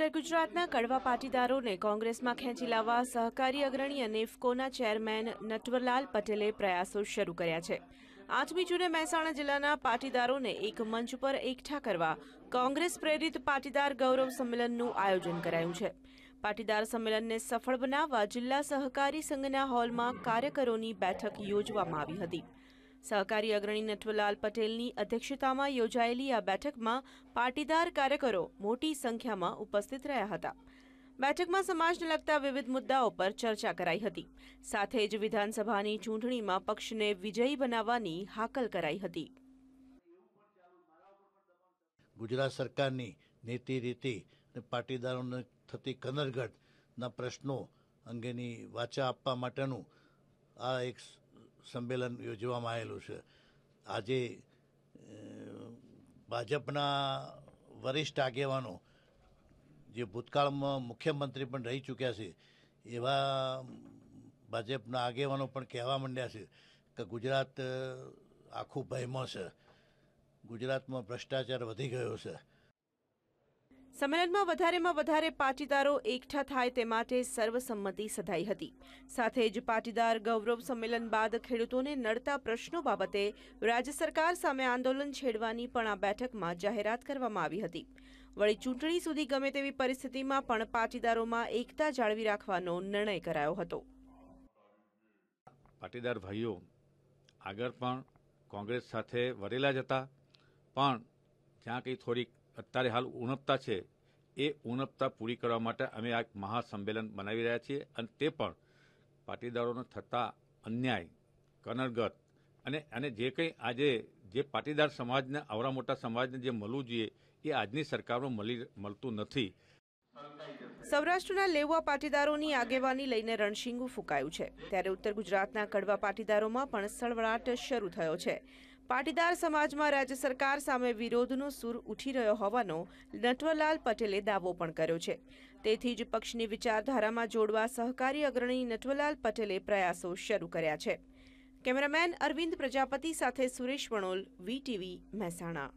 ઉત્તર ગુજરાતના કડવા પાટીદારોને કોંગ્રેસમાં ખેંચી લાવવા સહકારી અગ્રણી અને ઇફકોના ચેરમેન નટવરલાલ પટેલે પ્રયાસો શરૂ કર્યા છે। 8મી જૂને મહેસાણા જિલ્લાના પાટીદારોને એક મંચ પર એકઠા કરવા કોંગ્રેસ પ્રેરિત પાટીદાર ગૌરવ સંમેલનનું આયોજન કરાયું છે। પાટીદાર સંમેલનને સફળ બનાવવા જિલ્લા સહકારી સંઘના હોલમાં કાર્યકરોની બેઠક યોજવામાં આવી હતી। સહકારી અગ્રણી નટવરલાલ પટેલની અધ્યક્ષતામાં યોજાયેલી આ બેઠકમાં પાટીદાર કાર્યકરો મોટી સંખ્યામાં ઉપસ્થિત રહ્યા હતા। બેઠકમાં સમાજને લગતા વિવિધ મુદ્દાઓ પર ચર્ચા કરાઈ હતી। સાથે જ વિધાનસભાની ચૂંટણીમાં પક્ષને વિજયી બનાવવાની હાકલ કરાઈ હતી। ગુજરાત સરકારની નીતિ રીતિ અને પાટીદારોને થતી કનરગતના પ્રશ્નો અંગેની વાચા આપવા માટેનું આ એક સંમેલન યોજવામાં આવેલું છે। આજે ભાજપના વરિષ્ઠ આગેવાનો જે ભૂતકાળમાં મુખ્યમંત્રી પણ રહી ચૂક્યા છે એવા ભાજપના આગેવાનો પણ કહેવા માંડ્યા છે કે ગુજરાત આખું ભયમાં છે, ગુજરાતમાં ભ્રષ્ટાચાર વધી ગયો છે। સંમેલનમાં વધારે પાટીદારો એકઠા થાય તે માટે સર્વસંમતિ સધાઈ હતી। સાથે જ પાટીદાર ગૌરવ સંમેલન બાદ ખેડૂતોને નડતા પ્રશ્નો બાબતે રાજ્ય સરકાર સામે આંદોલન છેડવાની પણ આ બેઠકમાં જાહેરાત કરવામાં આવી હતી। વળી ચૂંટણી સુધી ગમે તેવી પરિસ્થિતિમાં પણ પાટીદારોમાં એકતા જાળવી રાખવાનો નિર્ણય કરાયો હતો। પાટીદાર ભાઈઓ આગળ પણ કોંગ્રેસ સાથે વરેલા જ હતા, પણ જ્યાં કંઈ થોડીક અત્યારે હાલ ઉણપતા છે એ ઉણપતા પૂરી કરવા માટે અમે આ મહાસંમેલન બનાવી રહ્યા છીએ અને તે પણ પાટીદારોને થતા અન્યાય, કનરગત અને જે કંઈ આજે જે પાટીદાર સમાજને આવડા મોટા સમાજને જે મળવું જોઈએ એ આજની સરકારમાં મળતું નથી। સૌરાષ્ટ્રના લેવા પાટીદારોની આગેવાની લઈને રણશીંગું ફૂંકાયું છે, ત્યારે ઉત્તર ગુજરાતના કડવા પાટીદારોમાં પણ સળવળાટ શરૂ થયો છે। પાટીદાર સમાજમાં રાજ્ય સરકાર સામે વિરોધનો સૂર ઉઠી રહ્યો હોવાનો નટવરલાલ પટેલે દાવો પણ કર્યો છે। તેથી જ પક્ષની વિચારધારામાં જોડવા સહકારી અગ્રણી નટવરલાલ પટેલે પ્રયાસો શરૂ કર્યા છે। કેમેરામેન અરવિંદ પ્રજાપતિ સાથે સુરેશ વણોલ, VTV, મહેસાણા।